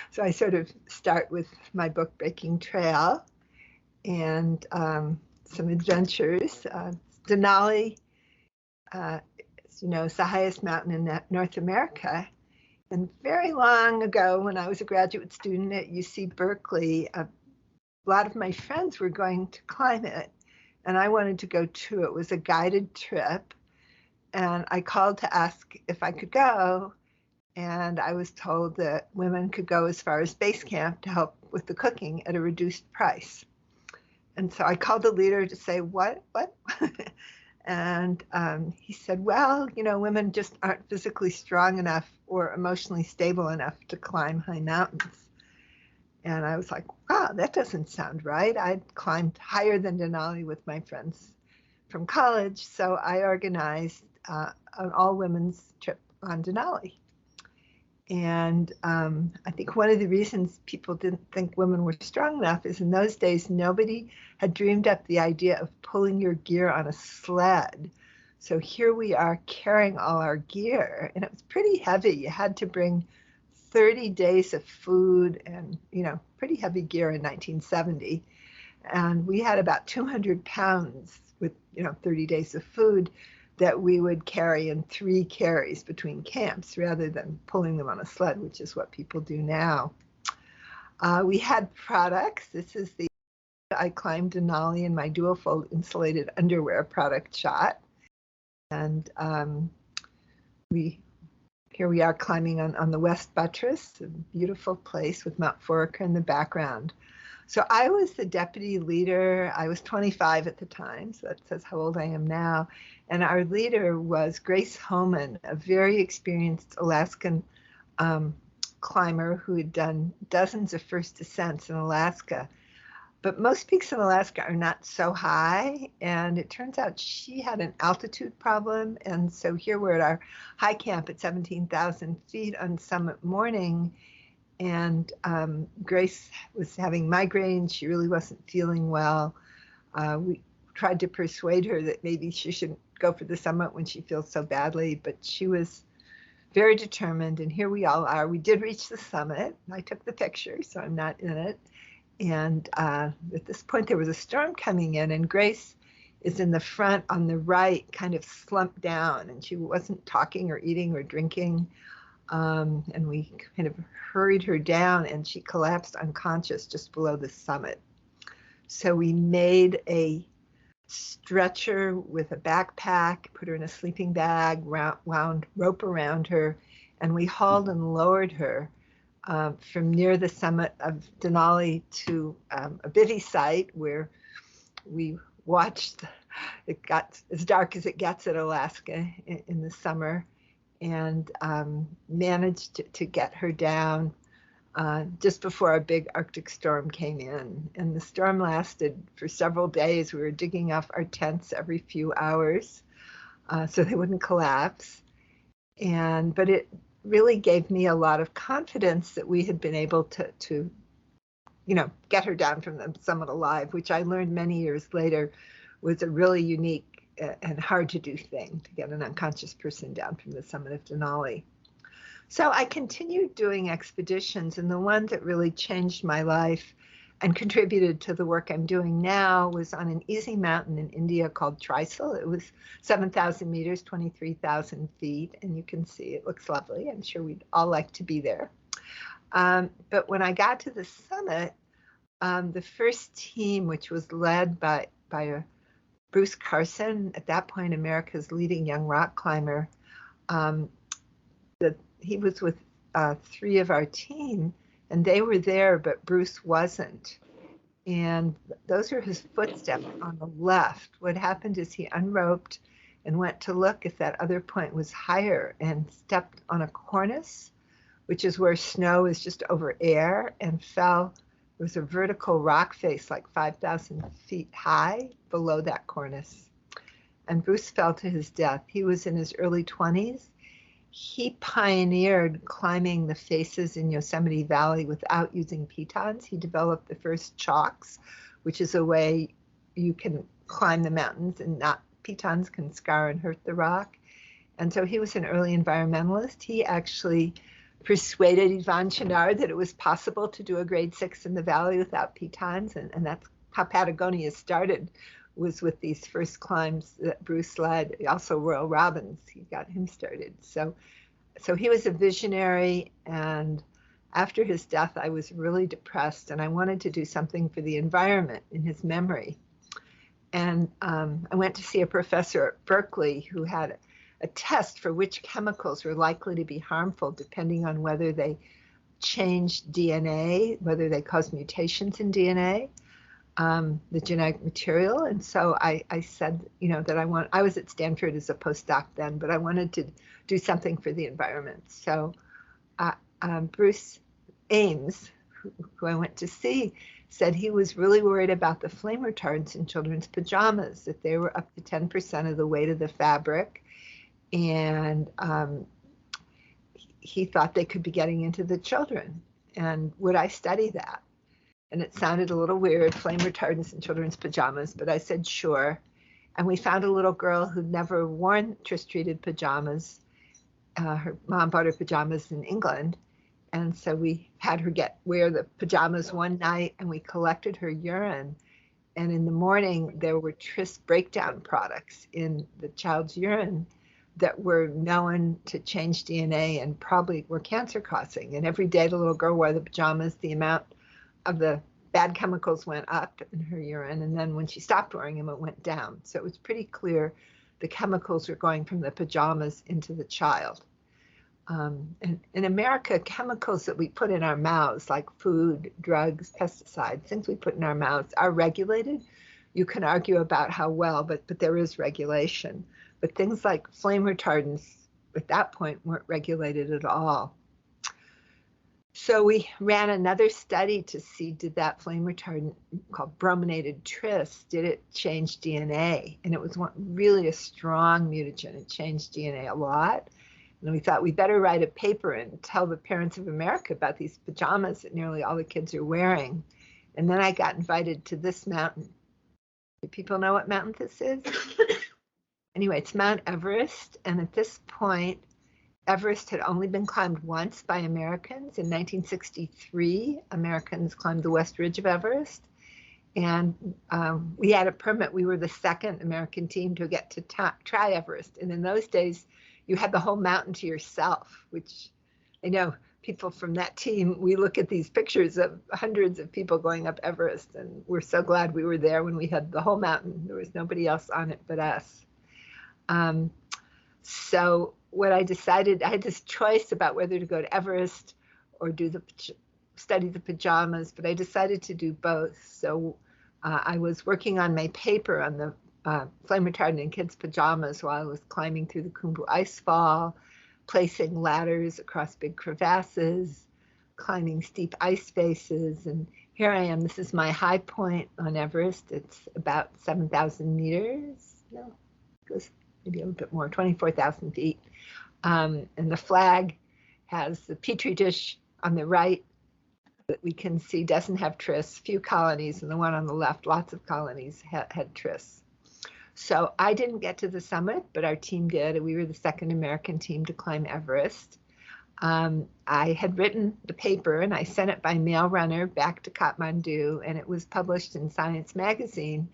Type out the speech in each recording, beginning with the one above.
So I sort of start with my book, Breaking Trail, and some adventures. Denali, is the highest mountain in North America. And very long ago, when I was a graduate student at UC Berkeley, a lot of my friends were going to climb it, and I wanted to go too. It was a guided trip, and I called to ask if I could go, and I was told that women could go as far as base camp to help with the cooking at a reduced price. And so I called the leader to say, what? And he said, well, women just aren't physically strong enough or emotionally stable enough to climb high mountains. And I was like, wow, that doesn't sound right. I'd climbed higher than Denali with my friends from college, so I organized an all-women's trip on Denali. And I think one of the reasons people didn't think women were strong enough is in those days, nobody had dreamed up the idea of pulling your gear on a sled. So here we are carrying all our gear, and it was pretty heavy. You had to bring 30 days of food and, pretty heavy gear in 1970. And we had about 200 pounds with, 30 days of food that we would carry in 3 carries between camps rather than pulling them on a sled, which is what people do now. We had products. This is I climbed Denali in my dual fold insulated underwear product shot. And here we are climbing on the West Buttress, a beautiful place with Mount Foraker in the background. So I was the deputy leader. I was 25 at the time, so that says how old I am now. And our leader was Grace Homan, a very experienced Alaskan climber who had done dozens of first ascents in Alaska. But most peaks in Alaska are not so high, and it turns out she had an altitude problem. And so here we're at our high camp at 17,000 feet on summit morning, and Grace was having migraines. She really wasn't feeling well. We tried to persuade her that maybe she shouldn't go for the summit when she feels so badly, but she was very determined, and here we all are. We did reach the summit. I took the picture, so I'm not in it. And at this point, there was a storm coming in, and Grace is in the front on the right, kind of slumped down, and she wasn't talking or eating or drinking. And we kind of hurried her down, and she collapsed unconscious just below the summit. So we made a stretcher with a backpack, put her in a sleeping bag, wound rope around her, and we hauled and lowered her from near the summit of Denali to a bivvy site where we watched. It got as dark as it gets in Alaska in the summer, and managed to get her down just before a big Arctic storm came in. And the storm lasted for several days. We were digging off our tents every few hours so they wouldn't collapse. But it really gave me a lot of confidence that we had been able to get her down from the summit alive, which I learned many years later was a really unique and hard to do thing, to get an unconscious person down from the summit of Denali. So I continued doing expeditions, and the one that really changed my life and contributed to the work I'm doing now was on an easy mountain in India called Trisal. It was 7,000 meters, 23,000 feet, and you can see it looks lovely. I'm sure we'd all like to be there. But when I got to the summit, the first team, which was led by Bruce Carson, at that point America's leading young rock climber, he was with 3 of our team, and they were there, but Bruce wasn't. And those are his footsteps on the left. What happened is he unroped and went to look if that other point was higher, and stepped on a cornice, which is where snow is just over air, and fell. There was a vertical rock face like 5,000 feet high below that cornice. And Bruce fell to his death. He was in his early 20s. He pioneered climbing the faces in Yosemite Valley without using pitons. He developed the first chalks, which is a way you can climb the mountains and not pitons can scar and hurt the rock. And so he was an early environmentalist. He actually persuaded Yvonne Chenard that it was possible to do a grade 6 in the Valley without pitons, and that's how Patagonia started, was with these first climbs that Bruce led. Also Royal Robbins, he got him started. So he was a visionary, and after his death, I was really depressed, and I wanted to do something for the environment in his memory. And I went to see a professor at Berkeley who had a test for which chemicals were likely to be harmful depending on whether they changed DNA, whether they caused mutations in DNA, the genetic material. And so I said, that I was at Stanford as a postdoc then, but I wanted to do something for the environment. So Bruce Ames, who I went to see, said he was really worried about the flame retardants in children's pajamas, that they were up to 10% of the weight of the fabric. And he thought they could be getting into the children. And would I study that? And it sounded a little weird, flame retardants in children's pajamas, but I said sure. And we found a little girl who'd never worn tris-treated pajamas. Her mom bought her pajamas in England. And so we had her wear the pajamas one night, and we collected her urine. And in the morning, there were tris breakdown products in the child's urine that were known to change DNA and probably were cancer causing. And every day the little girl wore the pajamas, the amount of the bad chemicals went up in her urine. And then when she stopped wearing them, it went down. So it was pretty clear the chemicals were going from the pajamas into the child. And in America, chemicals that we put in our mouths, like food, drugs, pesticides, things we put in our mouths, are regulated. You can argue about how well, but there is regulation. But things like flame retardants at that point weren't regulated at all. So we ran another study to see, did that flame retardant called brominated tris, did it change DNA? And it was really a strong mutagen. It changed DNA a lot. And we thought we better write a paper and tell the parents of America about these pajamas that nearly all the kids are wearing. And then I got invited to this mountain. Do people know what mountain this is? Anyway, it's Mount Everest. And at this point, Everest had only been climbed once by Americans. In 1963, Americans climbed the West Ridge of Everest. And we had a permit. We were the second American team to get to try Everest. And in those days, you had the whole mountain to yourself, which I know people from that team, we look at these pictures of hundreds of people going up Everest, and we're so glad we were there when we had the whole mountain. There was nobody else on it but us. So what I decided, I had this choice about whether to go to Everest or study the pajamas, but I decided to do both. So I was working on my paper on the flame retardant in kids' pajamas while I was climbing through the Khumbu icefall, placing ladders across big crevasses, climbing steep ice faces. And here I am. This is my high point on Everest. It's about 7,000 meters. No, it goes maybe a little bit more, 24,000 feet. And the flag has the petri dish on the right that we can see doesn't have tris, few colonies, and the one on the left, lots of colonies had tris. So I didn't get to the summit, but our team did. We were the second American team to climb Everest. I had written the paper and I sent it by mail runner back to Kathmandu, and it was published in Science magazine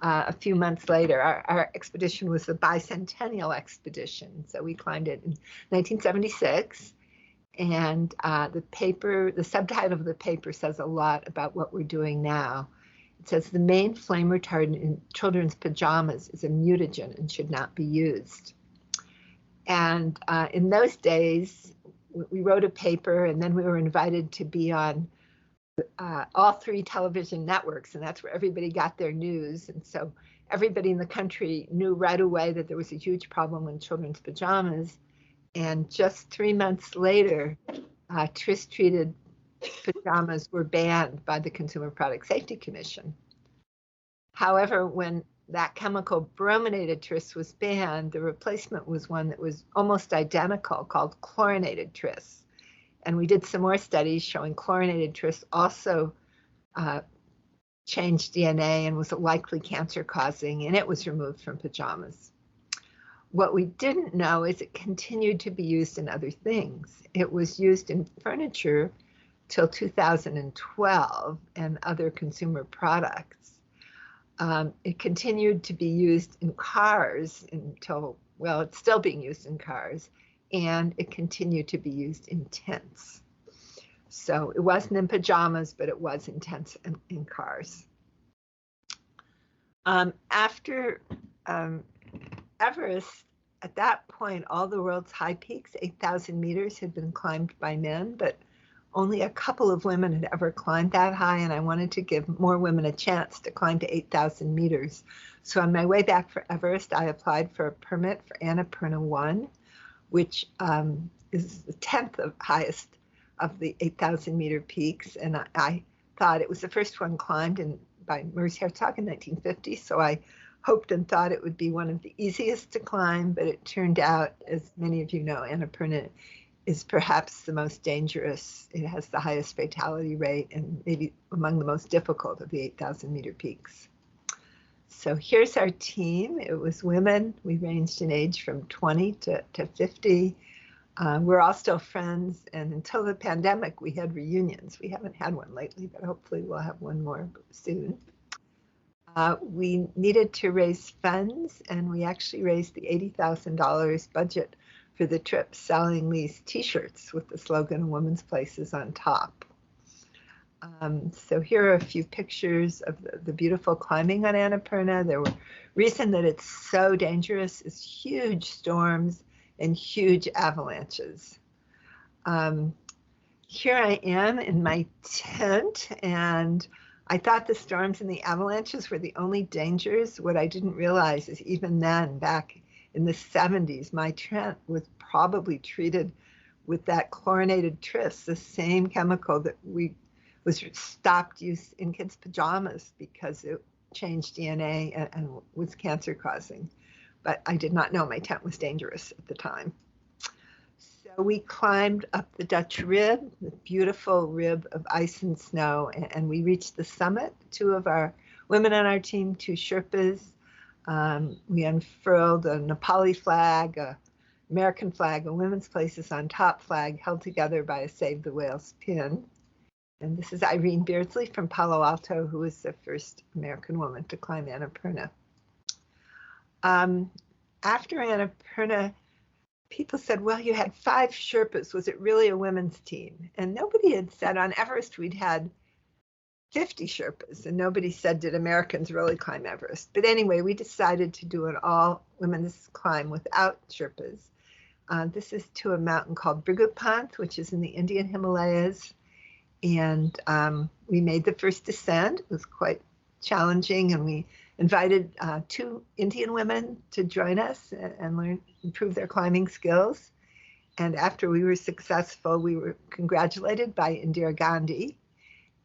a few months later. Our expedition was the bicentennial expedition. So we climbed it in 1976. And the subtitle of the paper says a lot about what we're doing now. It says the main flame retardant in children's pajamas is a mutagen and should not be used. And in those days, we wrote a paper, and then we were invited to be on all 3 television networks, and that's where everybody got their news. And so everybody in the country knew right away that there was a huge problem with children's pajamas. And just 3 months later, tris-treated pajamas were banned by the Consumer Product Safety Commission. However, when that chemical brominated tris was banned, the replacement was one that was almost identical called chlorinated tris. And we did some more studies showing chlorinated tris also changed DNA and was likely cancer causing, and it was removed from pajamas. What we didn't know is it continued to be used in other things. It was used in furniture till 2012 and other consumer products. It continued to be used in cars until, well, it's still being used in cars, and it continued to be used in tents. So it wasn't in pajamas, but it was in tents and in cars. After Everest, at that point, all the world's high peaks, 8,000 meters, had been climbed by men, but only a couple of women had ever climbed that high, and I wanted to give more women a chance to climb to 8,000 meters. So on my way back for Everest, I applied for a permit for Annapurna 1, which is the 10th highest of the 8,000 meter peaks, and I thought it was the first one climbed by Merz Herzog in 1950, so I hoped and thought it would be one of the easiest to climb, but it turned out, as many of you know, Annapurna is perhaps the most dangerous. It has the highest fatality rate and maybe among the most difficult of the 8,000 meter peaks. So here's our team. It was women. We ranged in age from 20 to 50. We're all still friends, and until the pandemic, we had reunions. We haven't had one lately, but hopefully we'll have one more soon. We needed to raise funds, and we actually raised the $80,000 budget for the trip, selling these t-shirts with the slogan "Women's Places" on top. So here are a few pictures of the beautiful climbing on Annapurna. The reason that it's so dangerous is huge storms and huge avalanches. Here I am in my tent, and I thought the storms and the avalanches were the only dangers. What I didn't realize is even then, back in the 70s, my tent was probably treated with that chlorinated tris, the same chemical that was stopped use in kids' pajamas because it changed DNA and was cancer causing. But I did not know my tent was dangerous at the time. So we climbed up the Dutch Rib, the beautiful rib of ice and snow, and we reached the summit. Two of our women on our team, two Sherpas, we unfurled a Nepali flag, a American flag, a Women's Places on Top flag held together by a Save the Whales pin. And this is Irene Beardsley from Palo Alto, who was the first American woman to climb Annapurna. After Annapurna, people said, well, you had 5 Sherpas. Was it really a women's team? And nobody had said on Everest we'd had 50 Sherpas, and nobody said, did Americans really climb Everest? But anyway, we decided to do an all-women's climb without Sherpas. This is to a mountain called Brigupanth, which is in the Indian Himalayas. And we made the first descent. It was quite challenging, and we invited 2 Indian women to join us and improve their climbing skills. And after we were successful, we were congratulated by Indira Gandhi.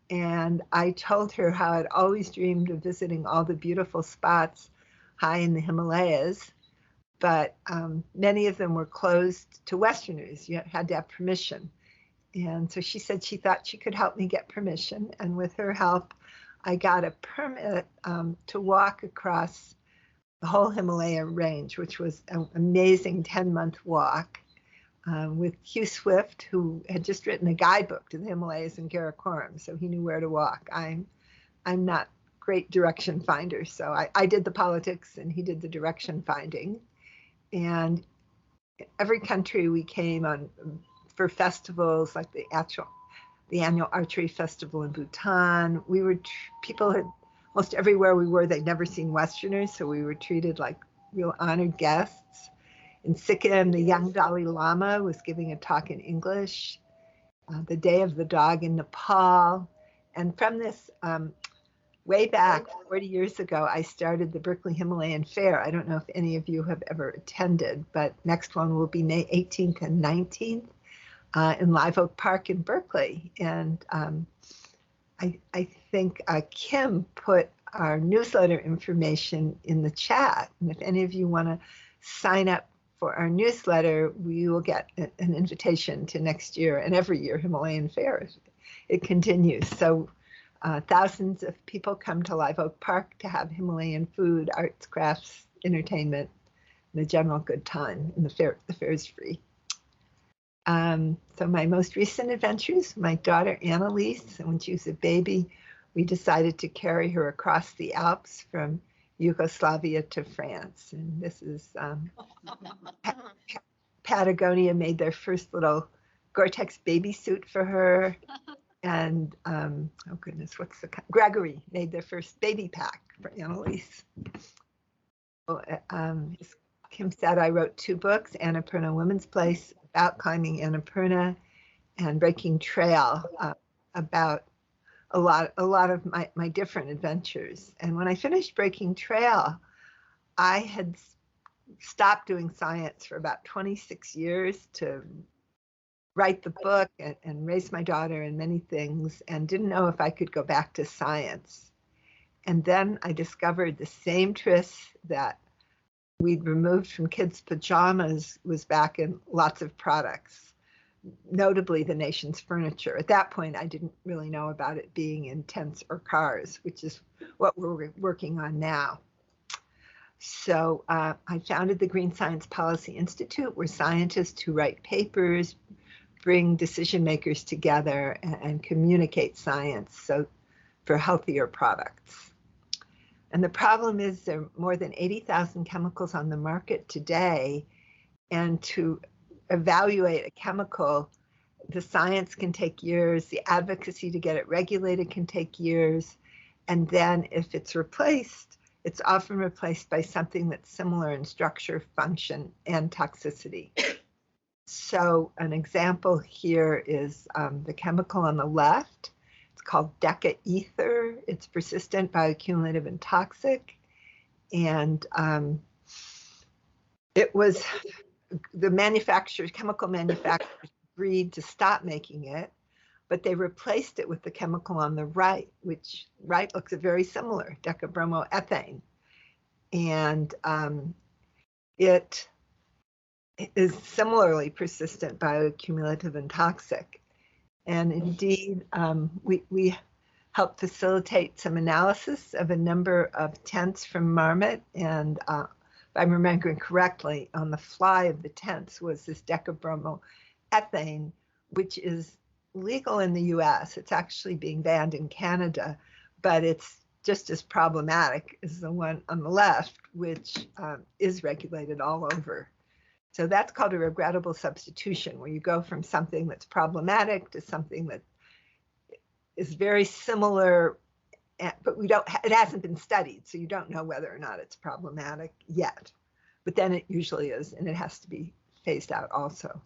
And I told her how I'd always dreamed of visiting all the beautiful spots high in the Himalayas, but many of them were closed to Westerners. You had to have permission. And so she said she thought she could help me get permission. And with her help, I got a permit to walk across the whole Himalaya range, which was an amazing 10-month walk with Hugh Swift, who had just written a guidebook to the Himalayas and Karakoram, so he knew where to walk. I'm not great direction finder, so I did the politics and he did the direction finding. And every country we came on for festivals, like the annual archery festival in Bhutan. People had, most everywhere we were, they'd never seen Westerners, so we were treated like real honored guests. In Sikkim, the young Dalai Lama was giving a talk in English. The Day of the Dog in Nepal. And from this, way back 40 years ago, I started the Berkeley Himalayan Fair. I don't know if any of you have ever attended, but next one will be May 18th and 19th. In Live Oak Park in Berkeley. And I think Kim put our newsletter information in the chat. And if any of you want to sign up for our newsletter, we will get an invitation to next year and every year Himalayan Fair. It continues. So thousands of people come to Live Oak Park to have Himalayan food, arts, crafts, entertainment. and a general good time. And the fair is free. So my most recent adventures, my daughter Annalise, when she was a baby, we decided to carry her across the Alps from Yugoslavia to France. And this is Patagonia made their first little Gore-Tex baby suit for her. And oh goodness, Gregory made their first baby pack for Annalise. So, as Kim said, I wrote 2 books, Annapurna Women's Place, about climbing Annapurna, and Breaking Trail, about a lot of my different adventures. And when I finished Breaking Trail, I had stopped doing science for about 26 years to write the book and raise my daughter and many things, and didn't know if I could go back to science. And then I discovered the same tris that we'd removed from kids' pajamas was back in lots of products, notably the nation's furniture. At that point, I didn't really know about it being in tents or cars, which is what we're working on now. So I founded the Green Science Policy Institute, where scientists who write papers bring decision makers together and communicate science for healthier products. And the problem is there are more than 80,000 chemicals on the market today, and to evaluate a chemical, the science can take years, the advocacy to get it regulated can take years, and then if it's replaced, it's often replaced by something that's similar in structure, function, and toxicity. So an example here is the chemical on the left. It's called decaether. It's persistent, bioaccumulative, and toxic. And it was the chemical manufacturers agreed to stop making it, but they replaced it with the chemical on the right, which looks very similar, decabromoethane. And it is similarly persistent, bioaccumulative, and toxic. And indeed, we helped facilitate some analysis of a number of tents from Marmot. And if I'm remembering correctly, on the fly of the tents was this decabromoethane, which is legal in the US. It's actually being banned in Canada, but it's just as problematic as the one on the left, which is regulated all over. So that's called a regrettable substitution, where you go from something that's problematic to something that is very similar, but it hasn't been studied, so you don't know whether or not it's problematic yet. But then it usually is, and it has to be phased out also.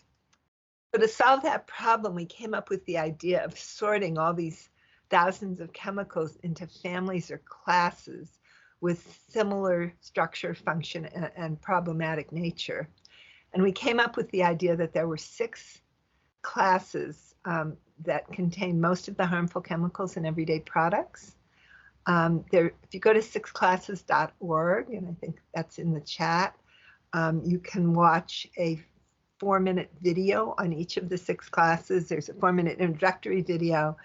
So to solve that problem, we came up with the idea of sorting all these thousands of chemicals into families or classes with similar structure, function, and problematic nature. And we came up with the idea that there were 6 classes that contain most of the harmful chemicals in everyday products. If you go to 6classes.org, and I think that's in the chat, you can watch a 4-minute video on each of the 6 classes. There's a 4-minute introductory video,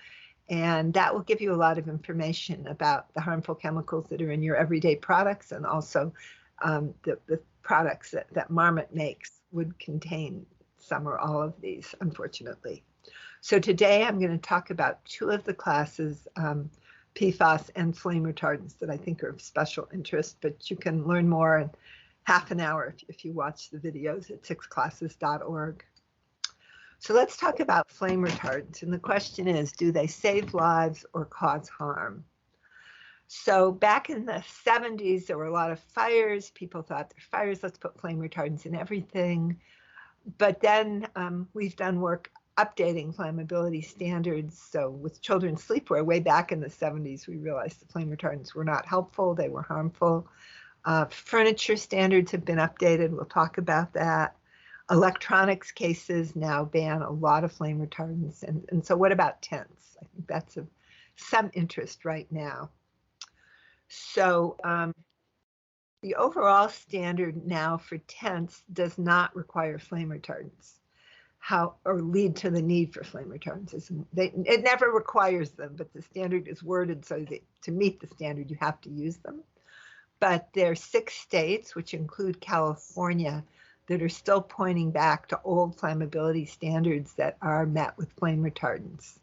and that will give you a lot of information about the harmful chemicals that are in your everyday products, and also the products that Marmot makes would contain some or all of these, unfortunately. So today I'm going to talk about 2 of the classes, PFAS and flame retardants, that I think are of special interest, but you can learn more in half an hour if you watch the videos at 6classes.org. So let's talk about flame retardants. And the question is, do they save lives or cause harm? So back in the 70s, there were a lot of fires. People thought they're fires, let's put flame retardants in everything. But then we've done work updating flammability standards. So with children's sleepwear, way back in the 70s, we realized the flame retardants were not helpful, they were harmful. Furniture standards have been updated, we'll talk about that. Electronics cases now ban a lot of flame retardants. And so what about tents? I think that's of some interest right now. So the overall standard now for tents does not require flame retardants or lead to the need for flame retardants. It never requires them, but the standard is worded so that to meet the standard, you have to use them. But there are 6 states, which include California, that are still pointing back to old flammability standards that are met with flame retardants.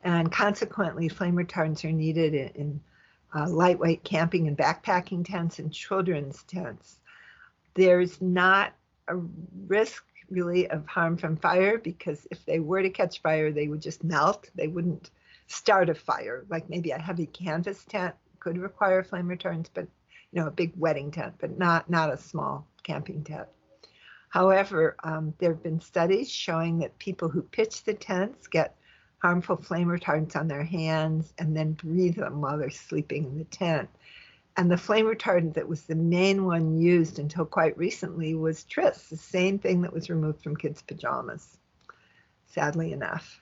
And consequently, flame retardants are needed in lightweight camping and backpacking tents and children's tents. There's not a risk really of harm from fire, because if they were to catch fire, they would just melt. They wouldn't start a fire. Like maybe a heavy canvas tent could require flame retardants, but a big wedding tent, but not a small camping tent. However, there have been studies showing that people who pitch the tents get harmful flame retardants on their hands and then breathe them while they're sleeping in the tent. And the flame retardant that was the main one used until quite recently was tris, the same thing that was removed from kids' pajamas, sadly enough.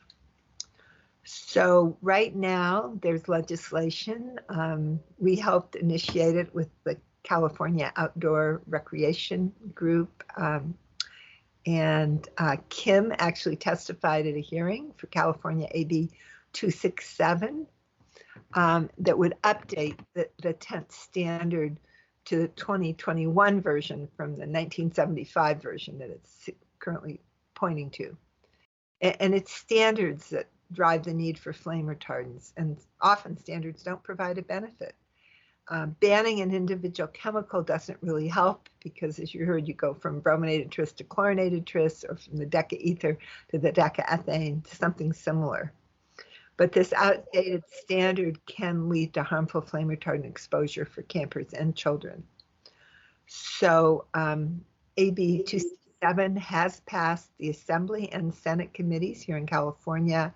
So right now there's legislation. We helped initiate it with the California Outdoor Recreation Group. And Kim actually testified at a hearing for California AB 267 that would update the tent standard to the 2021 version from the 1975 version that it's currently pointing to. And it's standards that drive the need for flame retardants, and often standards don't provide a benefit. Banning an individual chemical doesn't really help, because as you heard, you go from brominated tris to chlorinated tris, or from the decaether to the decaethane to something similar. But this outdated standard can lead to harmful flame retardant exposure for campers and children. So AB 267 has passed the Assembly and Senate committees here in California.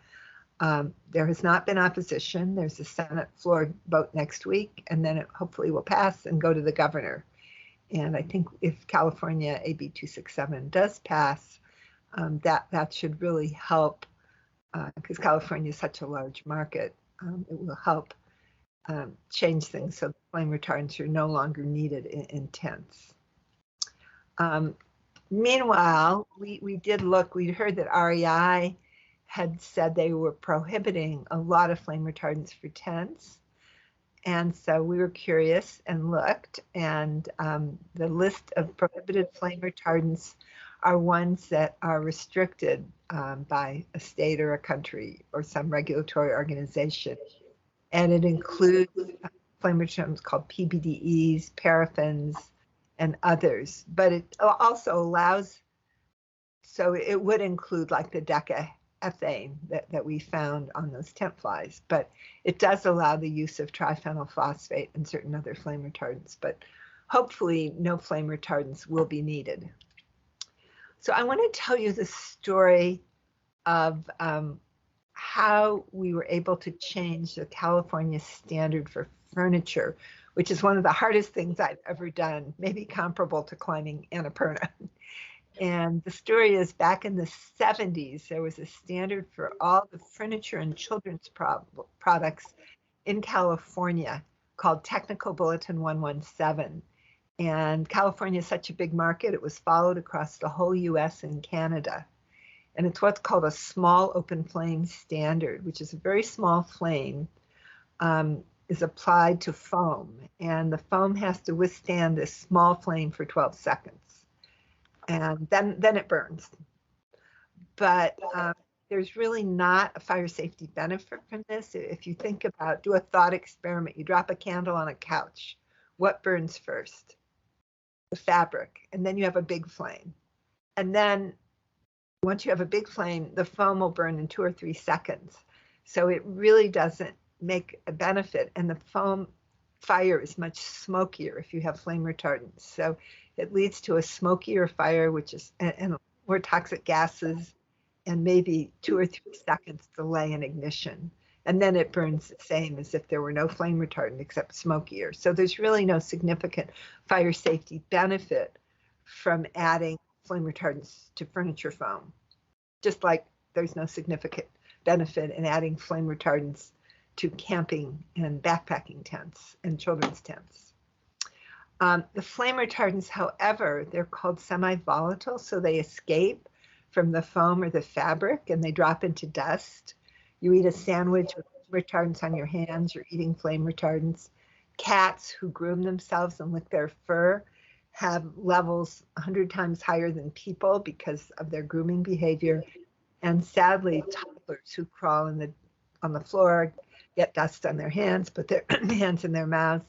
There has not been opposition. There's a Senate floor vote next week, and then it hopefully will pass and go to the governor. And I think if California AB 267 does pass, that should really help, because California is such a large market. It will help change things so flame retardants are no longer needed in tents. Meanwhile, we did look. We heard that REI had said they were prohibiting a lot of flame retardants for tents. And so we were curious and looked, and the list of prohibited flame retardants are ones that are restricted by a state or a country or some regulatory organization. And it includes flame retardants called PBDEs, paraffins, and others. But it also allows, so it would include like the decaethane that we found on those tent flies, but it does allow the use of triphenyl phosphate and certain other flame retardants, but hopefully no flame retardants will be needed. So I want to tell you the story of how we were able to change the California standard for furniture, which is one of the hardest things I've ever done, maybe comparable to climbing Annapurna. And the story is, back in the 70s, there was a standard for all the furniture and children's products in California called Technical Bulletin 117. And California is such a big market, it was followed across the whole US and Canada. And it's what's called a small open flame standard, which is a very small flame, is applied to foam. And the foam has to withstand this small flame for 12 seconds. And then it burns. But there's really not a fire safety benefit from this. If you think about, do a thought experiment, you drop a candle on a couch, what burns first? The fabric, and then you have a big flame. And then once you have a big flame, the foam will burn in 2 or 3 seconds. So it really doesn't make a benefit. And the foam fire is much smokier if you have flame retardants. So it leads to a smokier fire, which is, and more toxic gases, and maybe 2 or 3 seconds delay in ignition. And then it burns the same as if there were no flame retardant, except smokier. So there's really no significant fire safety benefit from adding flame retardants to furniture foam, just like there's no significant benefit in adding flame retardants to camping and backpacking tents and children's tents. The flame retardants, however, they're called semi-volatile, so they escape from the foam or the fabric and they drop into dust. You eat a sandwich with retardants on your hands, you're eating flame retardants. cats who groom themselves and lick their fur have levels 100 times higher than people because of their grooming behavior. And sadly, toddlers who crawl on the floor get dust on their hands, put their hands in their mouths.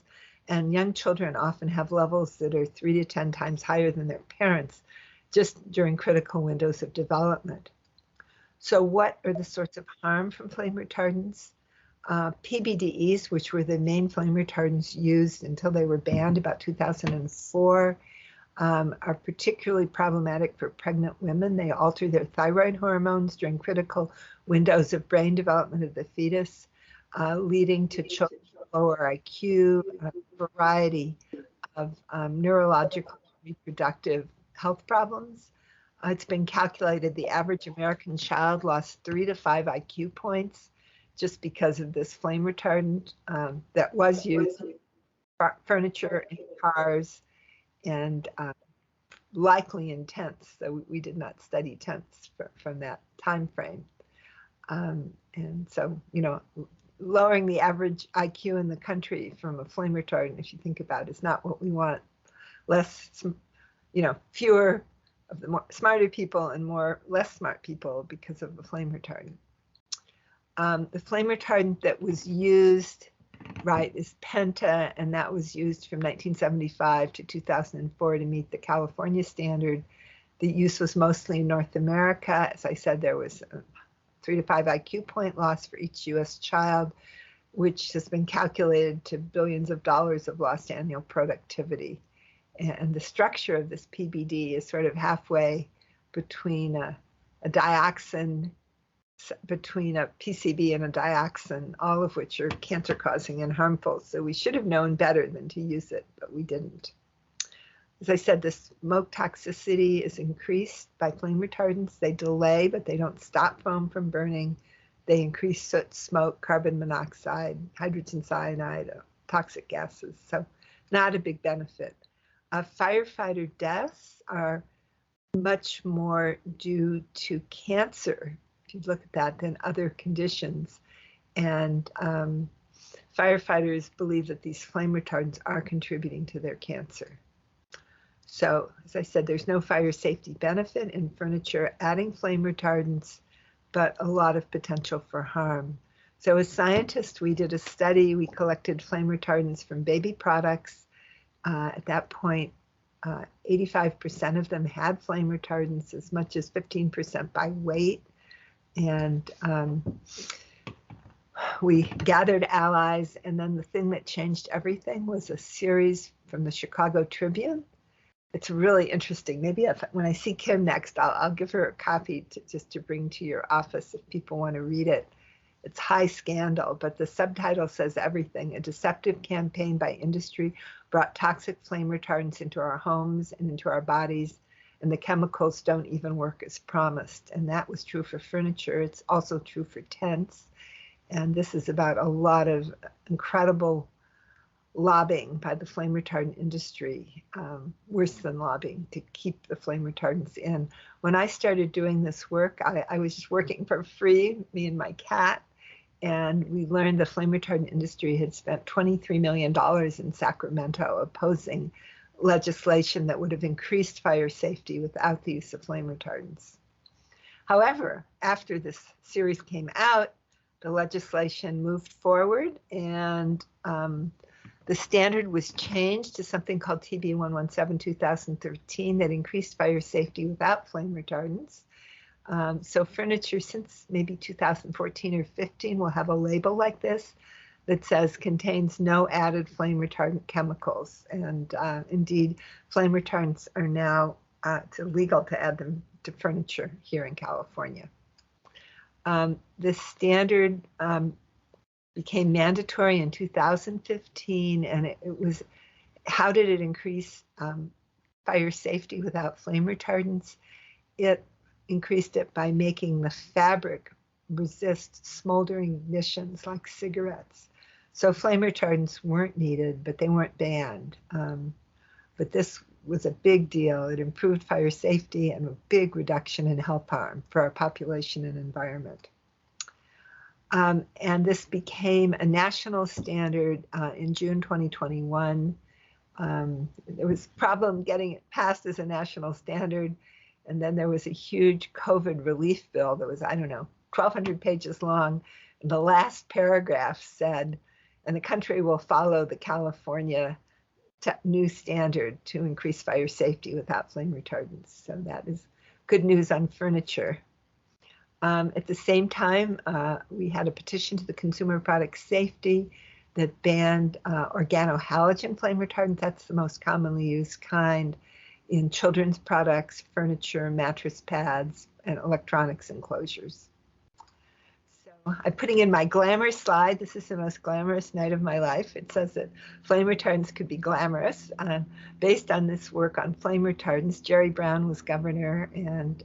And young children often have levels that are 3 to 10 times higher than their parents just during critical windows of development. So what are the sorts of harm from flame retardants? PBDEs, which were the main flame retardants used until they were banned about 2004, are particularly problematic for pregnant women. They alter their thyroid hormones during critical windows of brain development of the fetus, leading to children with lower IQ, a variety of neurological and reproductive health problems. It's been calculated the average American child lost 3 to 5 IQ points just because of this flame retardant that was used in furniture and cars, and likely in tents. So we did not study tents from that time frame. And so, lowering the average IQ in the country from a flame retardant, if you think about it, is not what we want. Fewer of the more smarter people and less smart people because of the flame retardant. The flame retardant that was used, is Penta, and that was used from 1975 to 2004 to meet the California standard. The use was mostly in North America. As I said, there was a 3 to 5 IQ point loss for each US child, which has been calculated to billions of dollars of lost annual productivity. And the structure of this PBD is sort of halfway between a dioxin, between a PCB and a dioxin, all of which are cancer-causing and harmful. So we should have known better than to use it, but we didn't. As I said, the smoke toxicity is increased by flame retardants. They delay, but they don't stop foam from burning. They increase soot, smoke, carbon monoxide, hydrogen cyanide, toxic gases. So not a big benefit. Firefighter deaths are much more due to cancer, if you look at that, than other conditions. And firefighters believe that these flame retardants are contributing to their cancer. So, as I said, there's no fire safety benefit in furniture adding flame retardants, but a lot of potential for harm. So as scientists, we did a study. We collected flame retardants from baby products. At that point, 85% of them had flame retardants, as much as 15% by weight. And we gathered allies. And then the thing that changed everything was a series from the Chicago Tribune. It's really interesting. Maybe when I see Kim next, I'll give her a copy just to bring to your office if people want to read it. It's high scandal, but the subtitle says everything. A deceptive campaign by industry brought toxic flame retardants into our homes and into our bodies, and the chemicals don't even work as promised. And that was true for furniture. It's also true for tents. And this is about a lot of incredible lobbying by the flame retardant industry, worse than lobbying, to keep the flame retardants in. When I started doing this work, I was just working for free, me and my cat, and we learned the flame retardant industry had spent $23 million in Sacramento opposing legislation that would have increased fire safety without the use of flame retardants. However, after this series came out, the legislation moved forward, and the standard was changed to something called TB 117-2013 that increased fire safety without flame retardants. So furniture since maybe 2014 or 15 will have a label like this that says contains no added flame retardant chemicals. And indeed, flame retardants are now, it's illegal to add them to furniture here in California. This standard became mandatory in 2015, and it was, how did it increase fire safety without flame retardants? It increased it by making the fabric resist smoldering ignitions like cigarettes. So flame retardants weren't needed, but they weren't banned. But this was a big deal. It improved fire safety and a big reduction in health harm for our population and environment. And this became a national standard in June 2021. There was a problem getting it passed as a national standard. And then there was a huge COVID relief bill that was, I don't know, 1,200 pages long. And the last paragraph said, and the country will follow the California new standard to increase fire safety without flame retardants. So that is good news on furniture. At the same time, we had a petition to the Consumer Product Safety that banned organohalogen flame retardant. That's the most commonly used kind in children's products, furniture, mattress pads, and electronics enclosures. So I'm putting in my glamour slide. This is the most glamorous night of my life. It says that flame retardants could be glamorous. Based on this work on flame retardants, Jerry Brown was governor, and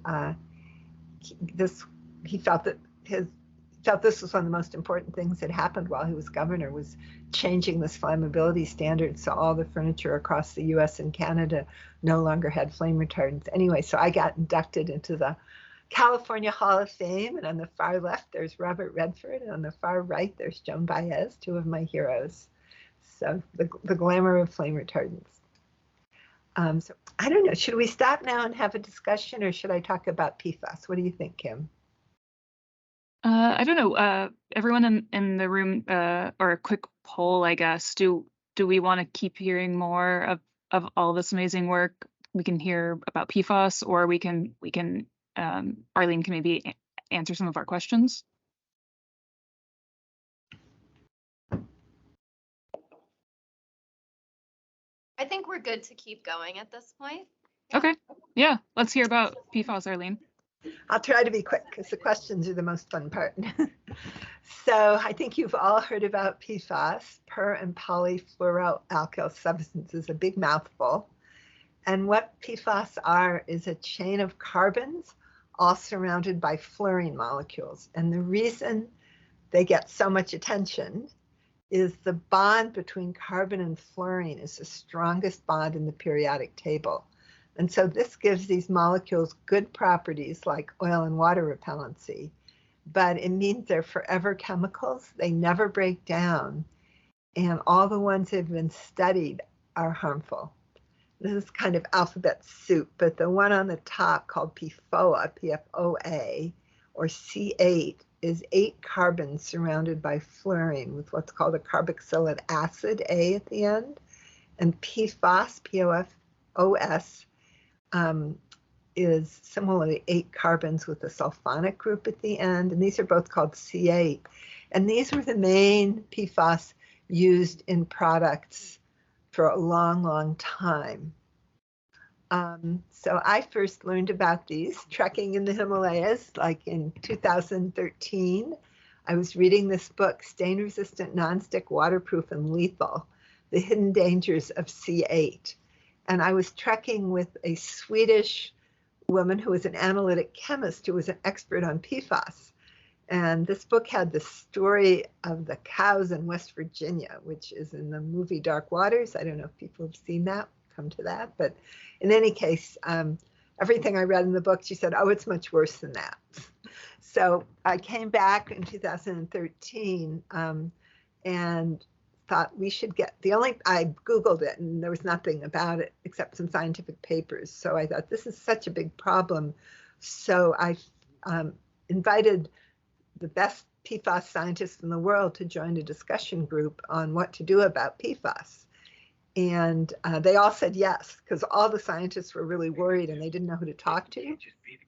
he felt that this was one of the most important things that happened while he was governor, was changing this flammability standard so all the furniture across the US and Canada no longer had flame retardants. Anyway, so I got inducted into the California Hall of Fame, and on the far left there's Robert Redford, and on the far right there's Joan Baez, two of my heroes. So the glamour of flame retardants. So I don't know, should we stop now and have a discussion, or should I talk about PFAS? What do you think, Kim? I don't know. Everyone in the room, or a quick poll, I guess. Do we want to keep hearing more of all this amazing work? We can hear about PFAS, or we can Arlene can maybe answer some of our questions. I think we're good to keep going at this point. Okay. Yeah. Let's hear about PFAS, Arlene. I'll try to be quick because the questions are the most fun part. So I think you've all heard about PFAS, per and polyfluoroalkyl substances, a big mouthful. And what PFAS are is a chain of carbons all surrounded by fluorine molecules. And the reason they get so much attention is the bond between carbon and fluorine is the strongest bond in the periodic table. And so this gives these molecules good properties like oil and water repellency, but it means they're forever chemicals. They never break down. And all the ones that have been studied are harmful. This is kind of alphabet soup, but the one on the top called PFOA, PFOA, or C8, is 8 carbons surrounded by fluorine with what's called a carboxylic acid, A at the end. And PFOS, PFOS, is similarly 8 carbons with a sulfonic group at the end, and these are both called C8. And these were the main PFAS used in products for a long, long time. So I first learned about these trekking in the Himalayas, like in 2013. I was reading this book, Stain-Resistant, Nonstick, Waterproof, and Lethal, The Hidden Dangers of C8. And I was trekking with a Swedish woman who was an analytic chemist who was an expert on PFAS. And this book had the story of the cows in West Virginia, which is in the movie Dark Waters. I don't know if people have seen that, come to that. But in any case, everything I read in the book, she said, oh, it's much worse than that. So I came back in 2013 and thought we should get I Googled it and there was nothing about it except some scientific papers. So I thought this is such a big problem. So I invited the best PFAS scientists in the world to join a discussion group on what to do about PFAS. And they all said yes, because all the scientists were really worried and they didn't know who to talk to.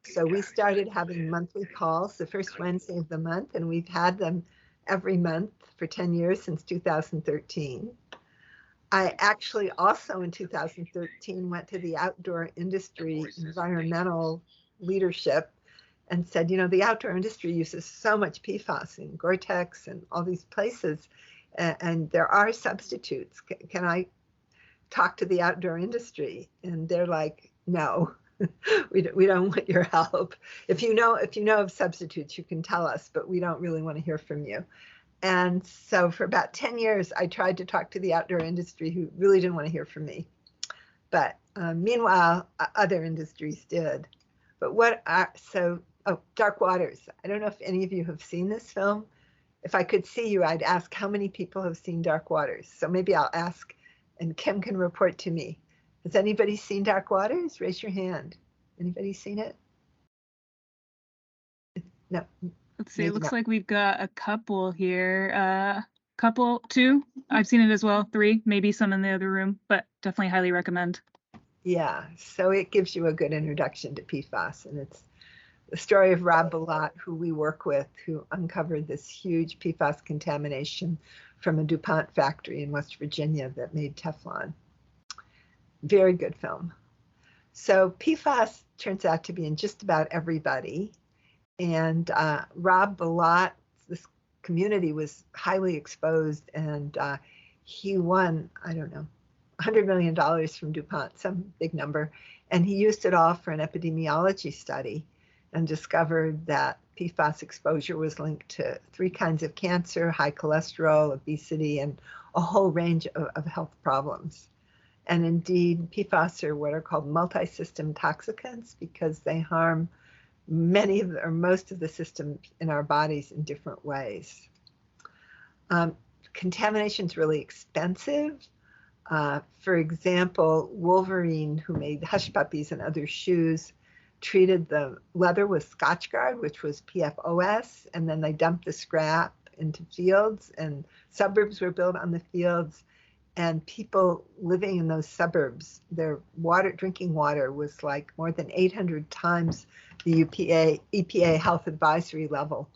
So we started having monthly calls the first Wednesday of the month, and we've had them every month for 10 years since 2013. I actually also in 2013 went to the outdoor industry environmental leadership and said, you know, the outdoor industry uses so much PFAS in Gore-Tex and all these places, and there are substitutes. Can I talk to the outdoor industry? And they're like, no, we don't want your help. If you know of substitutes, you can tell us, but we don't really want to hear from you. And so for about 10 years, I tried to talk to the outdoor industry who really didn't want to hear from me. But meanwhile, other industries did. But Dark Waters. I don't know if any of you have seen this film. if I could see you, I'd ask how many people have seen Dark Waters. So maybe I'll ask, and Kim can report to me. Has anybody seen Dark Waters? Raise your hand. Anybody seen it? No. Let's see. It looks not. like we've got a couple here. Couple, two. I've seen it as well. Three, maybe some in the other room, but definitely highly recommend. Yeah, so it gives you a good introduction to PFAS, and it's the story of Rob Bilott, who we work with, who uncovered this huge PFAS contamination from a DuPont factory in West Virginia that made Teflon. Very good film. So PFAS turns out to be in just about everybody. And Rob Bilott, this community was highly exposed, and he won, I don't know, $100 million from DuPont, some big number. And he used it all for an epidemiology study and discovered that PFAS exposure was linked to 3 kinds of cancer, high cholesterol, obesity, and a whole range of health problems. And indeed, PFAS are what are called multi-system toxicants because they harm many of or most of the systems in our bodies in different ways. Contamination is really expensive. For example, Wolverine, who made Hush Puppies and other shoes, treated the leather with Scotchgard, which was PFOS, and then they dumped the scrap into fields, and suburbs were built on the fields. And people living in those suburbs, their drinking water was like more than 800 times the EPA health advisory level.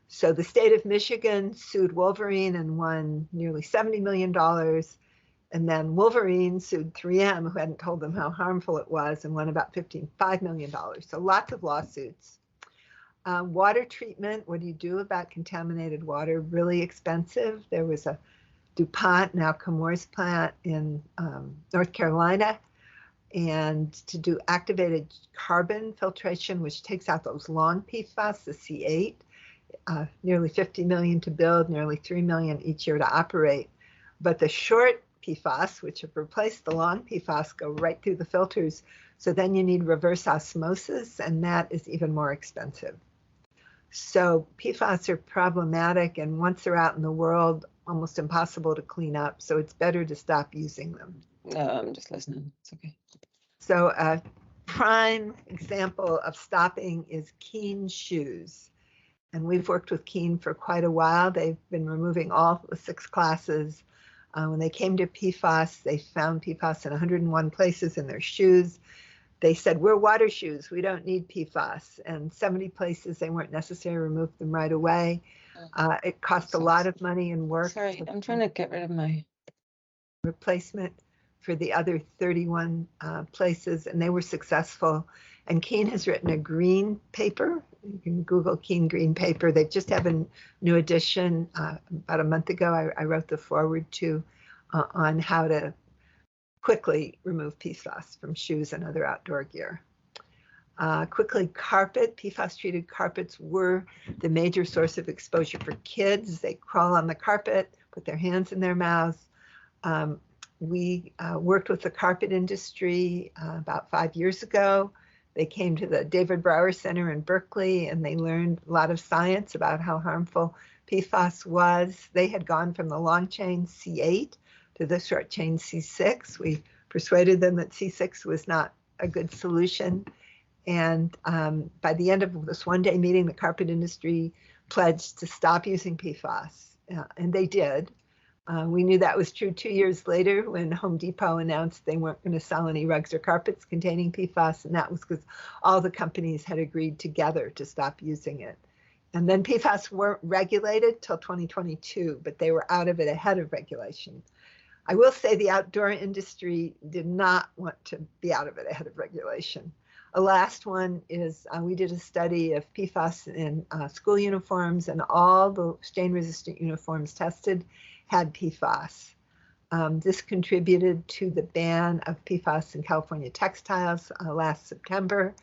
So the state of Michigan sued Wolverine and won nearly $70 million. And then Wolverine sued 3M, who hadn't told them how harmful it was, and won about $5 million. So lots of lawsuits. Water treatment, what do you do about contaminated water? Really expensive. There was a DuPont, now Chemours plant in North Carolina, and to do activated carbon filtration, which takes out those long PFAS, the C8, nearly 50 million to build, nearly 3 million each year to operate. But the short PFAS, which have replaced the long PFAS, go right through the filters. So then you need reverse osmosis, and that is even more expensive. So PFAS are problematic, and once they're out in the world, almost impossible to clean up. So it's better to stop using them. I'm just listening. It's okay. So a prime example of stopping is Keen shoes. And we've worked with Keen for quite a while. They've been removing all the 6 classes. When they came to PFAS, they found PFAS in 101 places in their shoes. They said, we're water shoes, we don't need PFAS. And 70 places they weren't necessary, removed them right away. It cost a lot of money and work. Sorry, I'm trying to get rid of my replacement for the other 31 places, and they were successful. And Keen has written a green paper. You can Google Keen green paper. They just have a new edition. About a month ago, I wrote the foreword to on how to quickly remove PFAS from shoes and other outdoor gear. Quickly, carpet. PFAS-treated carpets were the major source of exposure for kids. They crawl on the carpet, put their hands in their mouths. We worked with the carpet industry about 5 years ago. They came to the David Brower Center in Berkeley, and they learned a lot of science about how harmful PFAS was. They had gone from the long chain C8 to the short chain C6. We persuaded them that C6 was not a good solution. And by the end of this one-day meeting, the carpet industry pledged to stop using PFAS, and they did. We knew that was true 2 years later when Home Depot announced they weren't going to sell any rugs or carpets containing PFAS, and that was because all the companies had agreed together to stop using it. And then PFAS weren't regulated till 2022, but they were out of it ahead of regulation. I will say the outdoor industry did not want to be out of it ahead of regulation. A last one is we did a study of PFAS in school uniforms, and all the stain-resistant uniforms tested had PFAS. This contributed to the ban of PFAS in California textiles last September.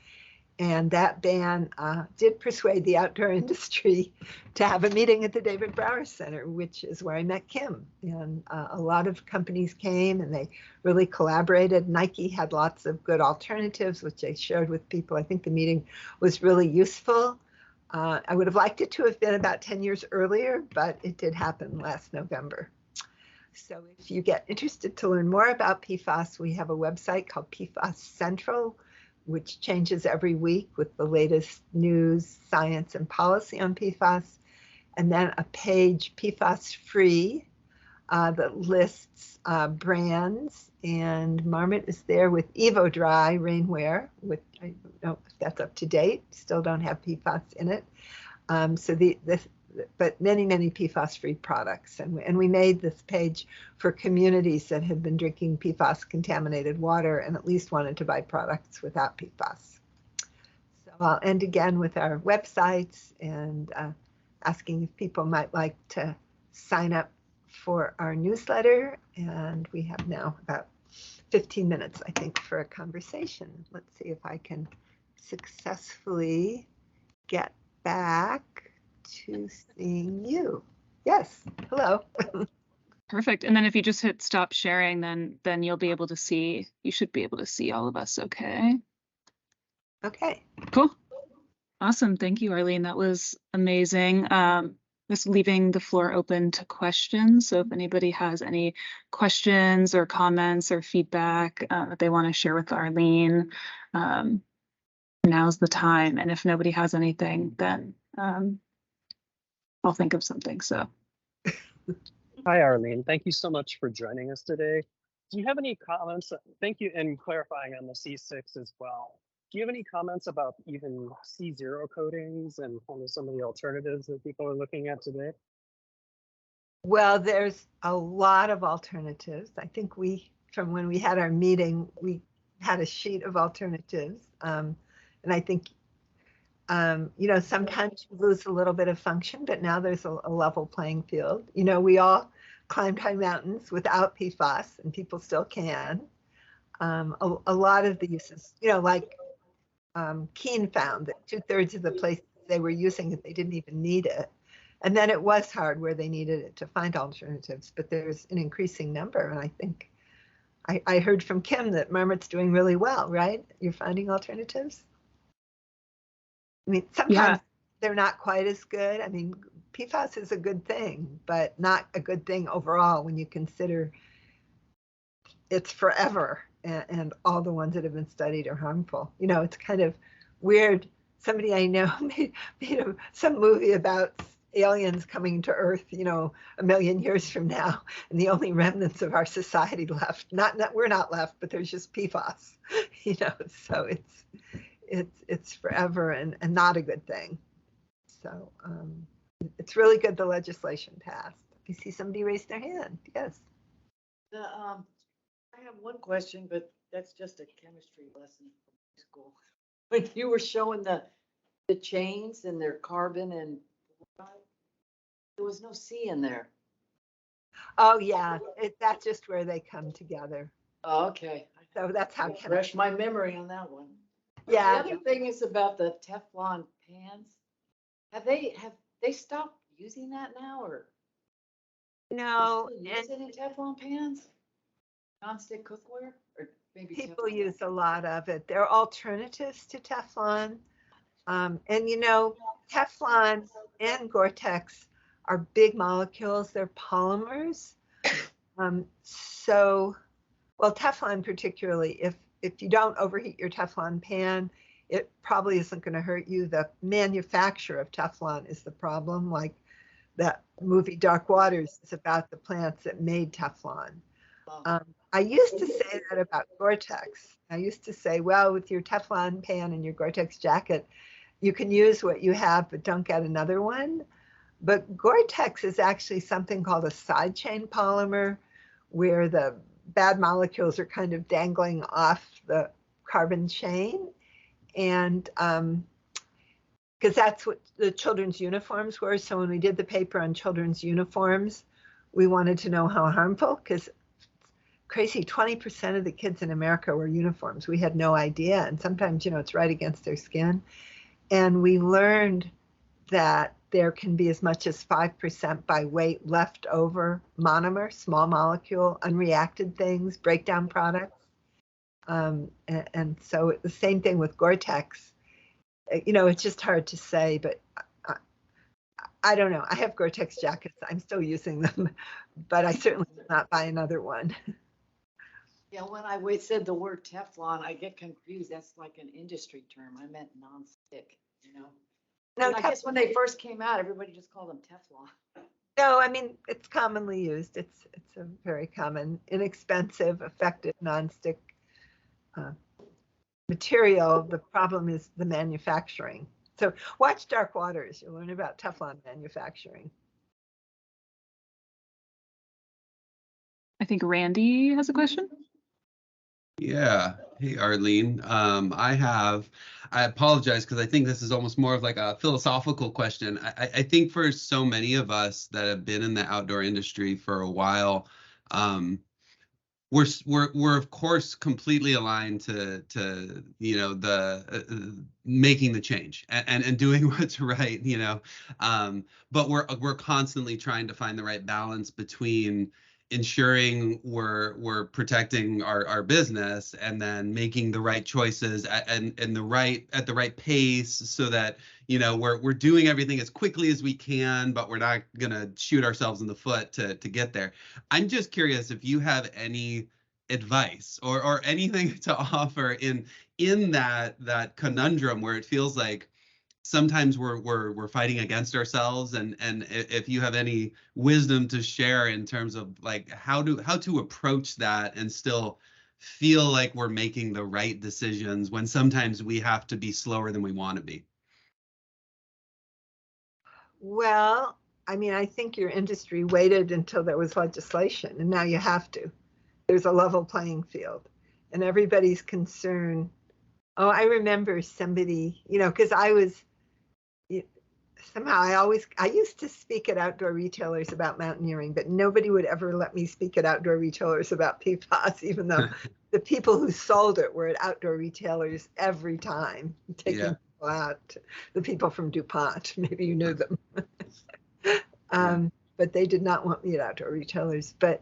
And that ban did persuade the outdoor industry to have a meeting at the David Brower Center, which is where I met Kim. And a lot of companies came and they really collaborated. Nike had lots of good alternatives, which they shared with people. I think the meeting was really useful. I would have liked it to have been about 10 years earlier, but it did happen last November. So if you get interested to learn more about PFAS, we have a website called PFAS Central, which changes every week with the latest news, science, and policy on PFAS. And then a page, PFAS Free, that lists brands. And Marmot is there with Evo Dry rainwear, with, I don't know if that's up to date, still don't have PFAS in it. But many, many PFAS-free products. And we made this page for communities that had been drinking PFAS-contaminated water and at least wanted to buy products without PFAS. So I'll end again with our websites and asking if people might like to sign up for our newsletter. And we have now about 15 minutes, I think, for a conversation. Let's see if I can successfully get back to seeing you. Yes, hello. Perfect. And then if you just hit stop sharing, then you'll be able to see, you should be able to see all of us, okay? Okay. Cool. Awesome. Thank you, Arlene. That was amazing. Just leaving the floor open to questions. So if anybody has any questions or comments or feedback that they want to share with Arlene, now's the time. And if nobody has anything, then I'll think of something. So. Hi, Arlene. Thank you so much for joining us today. Do you have any comments? Thank you, and clarifying on the C6 as well. Do you have any comments about even C0 coatings and kind of some of the alternatives that people are looking at today? Well, there's a lot of alternatives. I think from when we had our meeting, we had a sheet of alternatives. And I think, sometimes you lose a little bit of function, but now there's a level playing field. We all climbed high mountains without PFAS, and people still can. A lot of the uses, like Keene found that 2/3 of the places they were using it, they didn't even need it. And then it was hard where they needed it to find alternatives, but there's an increasing number. And I think I heard from Kim that Marmot's doing really well, right? You're finding alternatives? I mean, sometimes they're not quite as good. I mean, PFAS is a good thing, but not a good thing overall when you consider it's forever and all the ones that have been studied are harmful. It's kind of weird. Somebody I know made some movie about aliens coming to Earth, 1,000,000 years from now, and the only remnants of our society left. Not we're not left, but there's just PFAS, So it's forever and not a good thing. So it's really good the legislation passed. I see somebody raised their hand. Yes. I have one question, but that's just a chemistry lesson from high school. When you were showing the chains and their carbon and there was no C in there. Oh yeah, that's just where they come together. Oh, okay. So that's how. Refresh my memory on that one. Yeah. The other thing is about the Teflon pans. Have they stopped using that now, or no? Use it in Teflon pans? Non-stick cookware, or maybe people Teflon? Use a lot of it. There are alternatives to Teflon, and Teflon and Gore-Tex are big molecules. They're polymers. Teflon particularly, if you don't overheat your Teflon pan, it probably isn't going to hurt you. The manufacture of Teflon is the problem. Like that movie Dark Waters is about the plants that made Teflon. I used to say that about Gore-Tex. I used to say, well, with your Teflon pan and your Gore-Tex jacket, you can use what you have, but don't get another one. But Gore-Tex is actually something called a side chain polymer, where the bad molecules are kind of dangling off the carbon chain. And because that's what the children's uniforms were. So when we did the paper on children's uniforms, we wanted to know how harmful, because crazy, 20% of the kids in America wear uniforms. We had no idea. And sometimes, it's right against their skin. And we learned that there can be as much as 5% by weight leftover monomer, small molecule, unreacted things, breakdown products. And so the same thing with Gore-Tex. it's just hard to say, but I don't know. I have Gore-Tex jackets. I'm still using them, but I certainly will not buy another one. Yeah, when I said the word Teflon, I get confused. That's like an industry term. I meant non-stick, No, And I guess when they first came out, everybody just called them Teflon. No, I mean, it's commonly used. It's a very common, inexpensive, effective nonstick material. The problem is the manufacturing. So watch Dark Waters. You'll learn about Teflon manufacturing. I think Randy has a question. Yeah. Hey, Arlene. I apologize because I think this is almost more of like a philosophical question. I think for so many of us that have been in the outdoor industry for a while, we're of course completely aligned to the making the change and doing what's right, but we're constantly trying to find the right balance between ensuring we're protecting our business and then making the right choices and at the right pace so that we're doing everything as quickly as we can, but we're not gonna shoot ourselves in the foot to get there. I'm just curious if you have any advice or anything to offer in that conundrum where it feels like sometimes we're fighting against ourselves, and if you have any wisdom to share in terms of like how to approach that and still feel like we're making the right decisions when sometimes we have to be slower than we want to be. Well, I mean, I think your industry waited until there was legislation, and now you have to. There's a level playing field, and everybody's concerned. Oh, I remember somebody, because I was somehow I used to speak at outdoor retailers about mountaineering, but nobody would ever let me speak at outdoor retailers about PFAS, even though the people who sold it were at outdoor retailers every time, taking people out. The people from DuPont, maybe you knew them. But they did not want me at outdoor retailers. But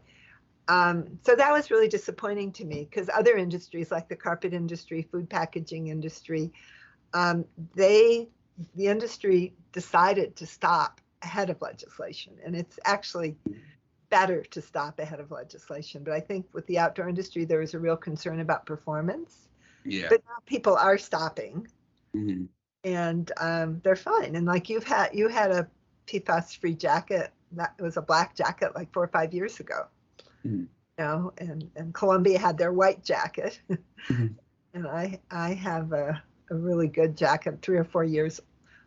so that was really disappointing to me because other industries like the carpet industry, food packaging industry, the industry decided to stop ahead of legislation. And it's actually better to stop ahead of legislation. But I think with the outdoor industry, there was a real concern about performance. Yeah. But now people are stopping, Mm-hmm. and they're fine. And like you had a PFAS-free jacket that was a black jacket like 4 or 5 years ago. Mm-hmm. And Columbia had their white jacket. Mm-hmm. And I have a really good jacket, 3 or 4 years.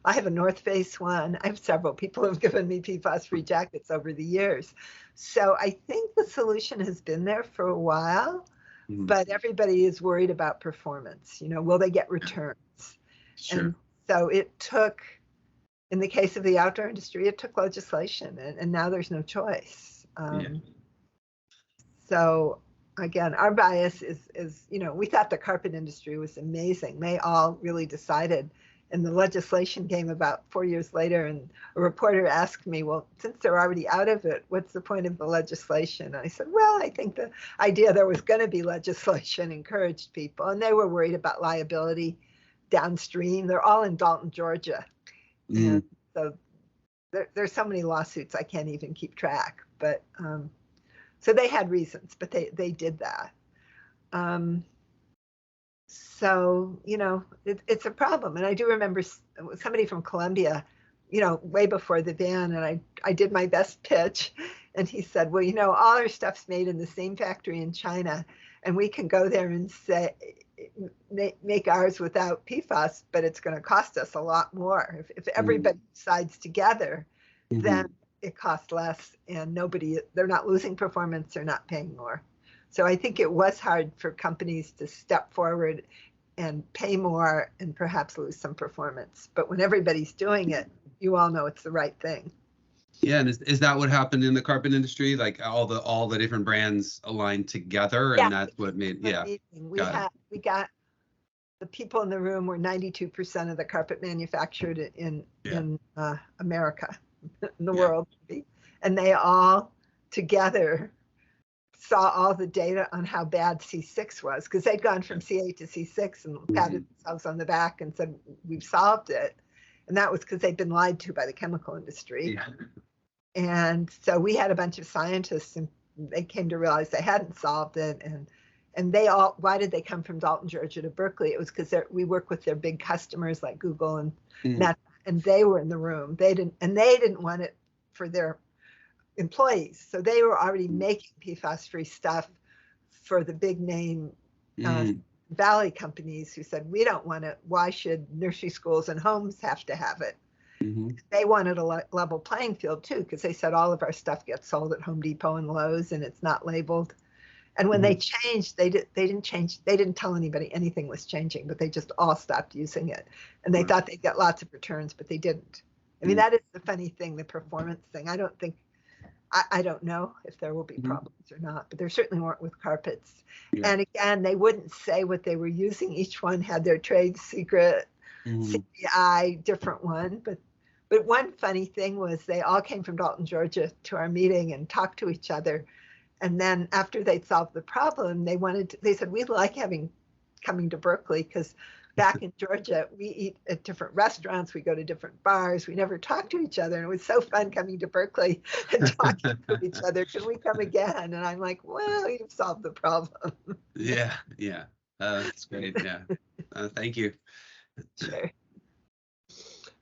I have a North Face one. I have several people who have given me PFAS-free jackets over the years. So I think the solution has been there for a while, but everybody is worried about performance. Will they get returns? Sure. And so it took, in the case of the outdoor industry, it took legislation, and now there's no choice. So again, our bias is, we thought the carpet industry was amazing. They all really decided, and the legislation came about 4 years later, and a reporter asked me, well, since they're already out of it, what's the point of the legislation? And I said, well, I think the idea there was going to be legislation encouraged people, and they were worried about liability downstream. They're all in Dalton, Georgia. And so there's so many lawsuits, I can't even keep track. But so they had reasons, but they did that. So, it's a problem. And I do remember somebody from Columbia, way before the ban, and I did my best pitch. And he said, well, all our stuff's made in the same factory in China, and we can go there and say, make ours without PFAS, but it's going to cost us a lot more. If everybody decides together, then it costs less, and they're not losing performance, they're not paying more. So I think it was hard for companies to step forward and pay more and perhaps lose some performance. But when everybody's doing it, you all know it's the right thing. Yeah, and is that what happened in the carpet industry? Like all the different brands aligned together, and that's what made we got the people in the room were 92% of the carpet manufactured in America, in the world, and they all together saw all the data on how bad C6 was, because they'd gone from C8 to C6 and patted themselves on the back and said, we've solved it. And that was because they'd been lied to by the chemical industry. Yeah. And so we had a bunch of scientists, and they came to realize they hadn't solved it. And they all, why did they come from Dalton, Georgia to Berkeley? It was because we work with their big customers like Google and Meta, and they were in the room. They didn't want it for their employees. So they were already making PFAS-free stuff for the big name Valley companies who said, we don't want it. Why should nursery schools and homes have to have it? They wanted a level playing field too, because they said all of our stuff gets sold at Home Depot and Lowe's and it's not labeled. And when they changed, they didn't change. They didn't tell anybody anything was changing, but they just all stopped using it. And they thought they'd get lots of returns, but they didn't. I mean, that is the funny thing, the performance thing. I don't know if there will be problems or not, but there certainly weren't with carpets. Yeah. And again, they wouldn't say what they were using. Each one had their trade secret, CPI, different one. But one funny thing was they all came from Dalton, Georgia to our meeting and talked to each other. And then after they'd solved the problem, they said, we like coming to Berkeley because back in Georgia, we eat at different restaurants, we go to different bars, we never talk to each other. And it was so fun coming to Berkeley and talking to each other. Can we come again? And I'm like, well, you've solved the problem. Yeah. That's great. Yeah. Thank you. Sure.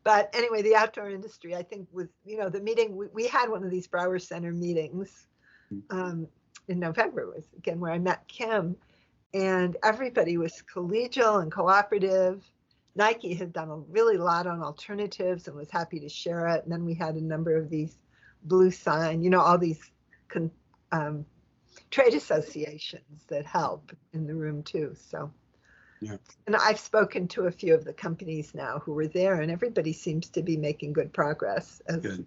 But anyway, the outdoor industry, I think was, the meeting, we had one of these Brower Center meetings in November, was again where I met Kim. And everybody was collegial and cooperative. Nike had done a really lot on alternatives and was happy to share it. And then we had a number of these blue sign, all these trade associations that help in the room too. So, yeah. And I've spoken to a few of the companies now who were there, and everybody seems to be making good progress. As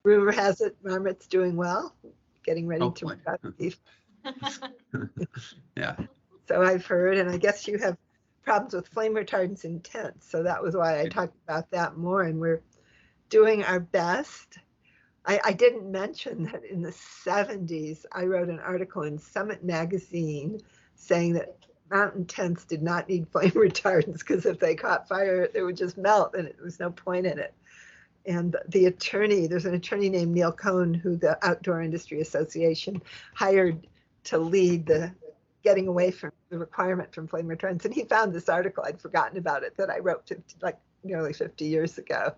rumor has it, Marmot's doing well, getting ready to leave. Yeah. So I've heard, and I guess you have problems with flame retardants in tents. So that was why I talked about that more, and we're doing our best. I didn't mention that in the 70s, I wrote an article in Summit magazine saying that mountain tents did not need flame retardants because if they caught fire, they would just melt and there was no point in it. And there's an attorney named Neil Cohn who the Outdoor Industry Association hired to lead the getting away from the requirement from flame retardants. And he found this article, I'd forgotten about it, that I wrote nearly 50 years ago.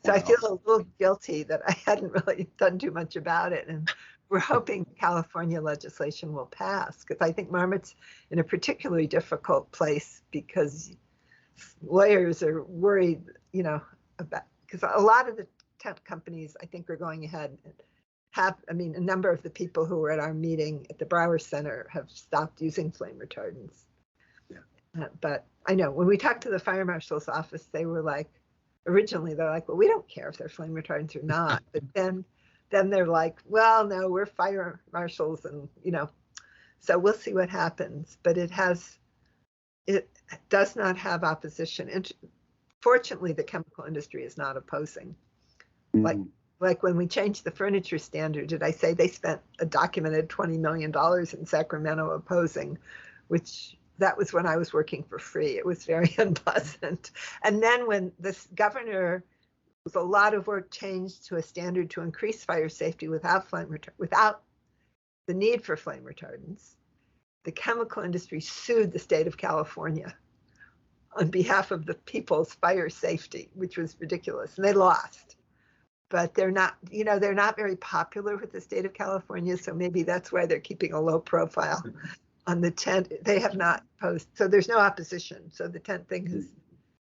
So I feel a little guilty that I hadn't really done too much about it. And we're hoping California legislation will pass, because I think Marmot's in a particularly difficult place because lawyers are worried, about, because a lot of the tent companies, I think, are going ahead and a number of the people who were at our meeting at the Brower Center have stopped using flame retardants. Yeah. But I know when we talked to the fire marshal's office, they were like, originally they're like, well, we don't care if they're flame retardants or not. But then they're like, well, no, we're fire marshals, and so we'll see what happens. But it does not have opposition. And fortunately, the chemical industry is not opposing. Like when we changed the furniture standard, did I say they spent a documented $20 million in Sacramento opposing, which that was when I was working for free. It was very unpleasant. And then when this governor, was a lot of work changed to a standard to increase fire safety without the need for flame retardants, the chemical industry sued the state of California on behalf of the people's fire safety, which was ridiculous. And they lost. But they're not very popular with the state of California, so maybe that's why they're keeping a low profile on the tent. They have not posed, so there's no opposition. So the tent thing has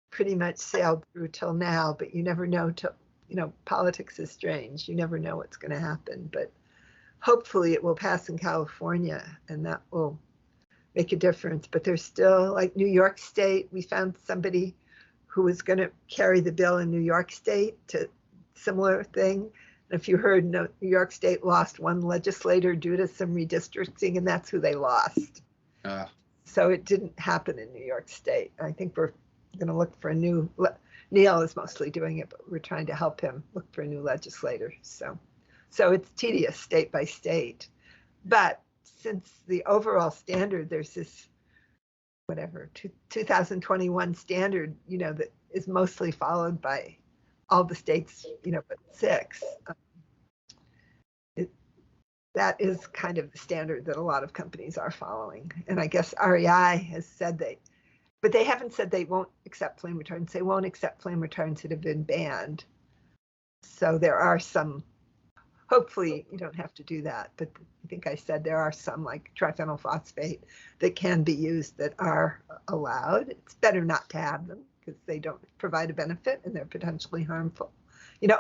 pretty much sailed through till now, but you never know politics is strange. You never know what's going to happen, but hopefully it will pass in California and that will make a difference. But there's still, like New York State, we found somebody who was going to carry the bill in New York State to similar thing. And if you heard, New York State lost one legislator due to some redistricting, and that's who they lost. So it didn't happen in New York State. I think we're going to look for a new, Neil is mostly doing it, but we're trying to help him look for a new legislator. So it's tedious state by state. But since the overall standard, there's this whatever 2021 standard, that is mostly followed by all the states, but 6. That is kind of the standard that a lot of companies are following. And I guess REI has said but they haven't said they won't accept flame retardants. They won't accept flame retardants that have been banned. So there are some, hopefully you don't have to do that, but I think I said there are some like triphenyl phosphate that can be used that are allowed. It's better not to have them because they don't provide a benefit and they're potentially harmful.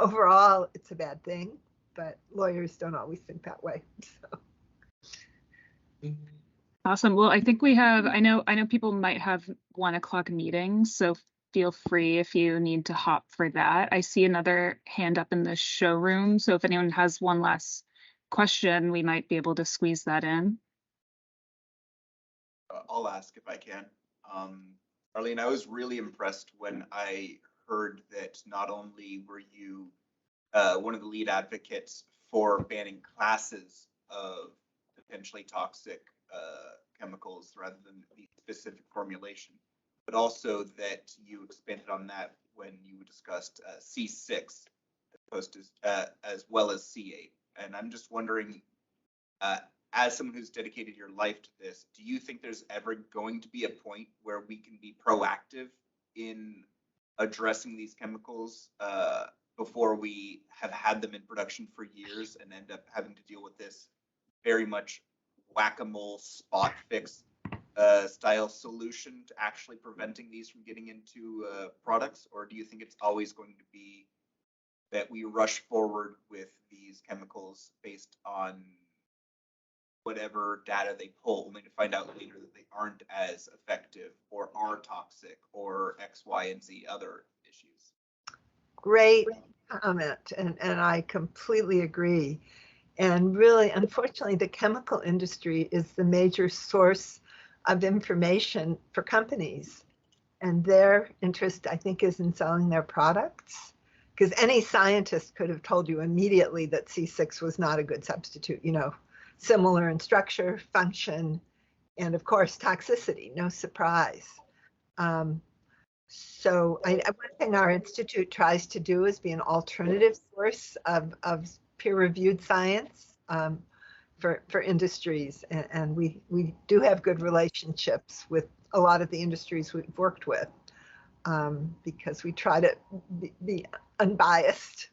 Overall, it's a bad thing, but lawyers don't always think that way. So. Awesome. Well, I think we have, I know people might have 1 o'clock meetings, so feel free if you need to hop for that. I see another hand up in the showroom, so if anyone has one last question, we might be able to squeeze that in. I'll ask if I can. Arlene, I was really impressed when I heard that not only were you one of the lead advocates for banning classes of potentially toxic chemicals rather than the specific formulation, but also that you expanded on that when you discussed C6 as well as C8. And I'm just wondering, as someone who's dedicated your life to this, do you think there's ever going to be a point where we can be proactive in addressing these chemicals before we have had them in production for years and end up having to deal with this very much whack-a-mole spot fix style solution to actually preventing these from getting into products? Or do you think it's always going to be that we rush forward with these chemicals based on whatever data they pull, only to find out later that they aren't as effective or are toxic or X, Y, and Z other issues? Great comment, and I completely agree. And really, unfortunately, the chemical industry is the major source of information for companies. And their interest, I think, is in selling their products. Because any scientist could have told you immediately that C6 was not a good substitute, similar in structure, function, and of course, toxicity, no surprise. So one thing our institute tries to do is be an alternative source of peer-reviewed science for industries, and we do have good relationships with a lot of the industries we've worked with because we try to be unbiased.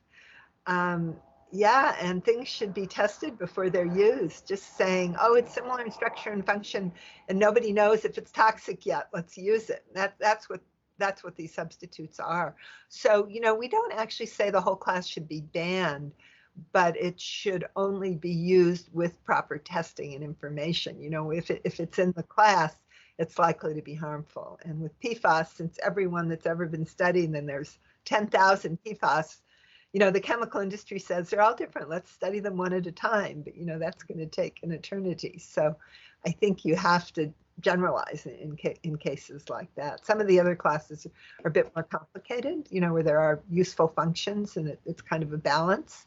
Yeah, and things should be tested before they're used. Just saying, oh, it's similar in structure and function, and nobody knows if it's toxic yet, let's use it. That's what these substitutes are. So, we don't actually say the whole class should be banned, but it should only be used with proper testing and information. If it's in the class, it's likely to be harmful. And with PFAS, since everyone that's ever been studied, and there's 10,000 PFAS, the chemical industry says they're all different. Let's study them one at a time. But, that's going to take an eternity. So I think you have to generalize in cases like that. Some of the other classes are a bit more complicated, where there are useful functions and it's kind of a balance.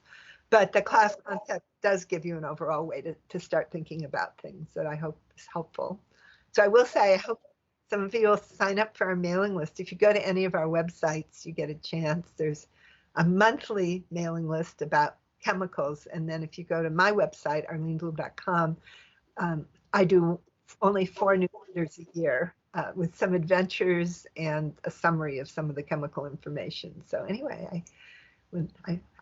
But the class concept does give you an overall way to start thinking about things that I hope is helpful. So I will say, I hope some of you will sign up for our mailing list. If you go to any of our websites, you get a chance. There's a monthly mailing list about chemicals. And then if you go to my website, arleneblum.com, I do only 4 newsletters a year with some adventures and a summary of some of the chemical information. So anyway,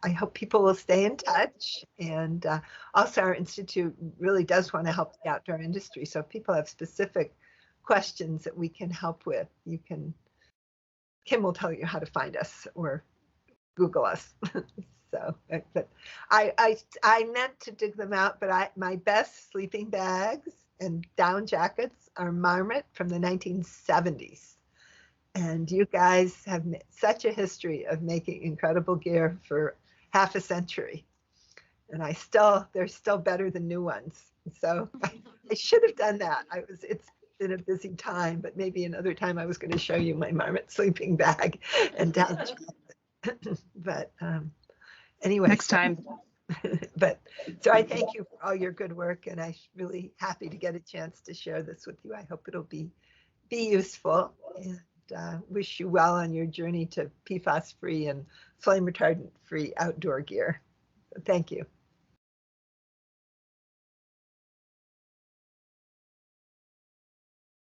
I hope people will stay in touch. And also our institute really does want to help the outdoor industry. So if people have specific questions that we can help with, Kim will tell you how to find us or Google us. So, but I meant to dig them out, but my best sleeping bags and down jackets are Marmot from the 1970s. And you guys have such a history of making incredible gear for half a century. And they're still better than new ones. So I should have done that. It's been a busy time, but maybe another time I was going to show you my Marmot sleeping bag and down jacket. But anyway. Next time. But so I thank you for all your good work, and I'm really happy to get a chance to share this with you. I hope it'll be useful, and wish you well on your journey to PFAS free and flame retardant free outdoor gear. So thank you.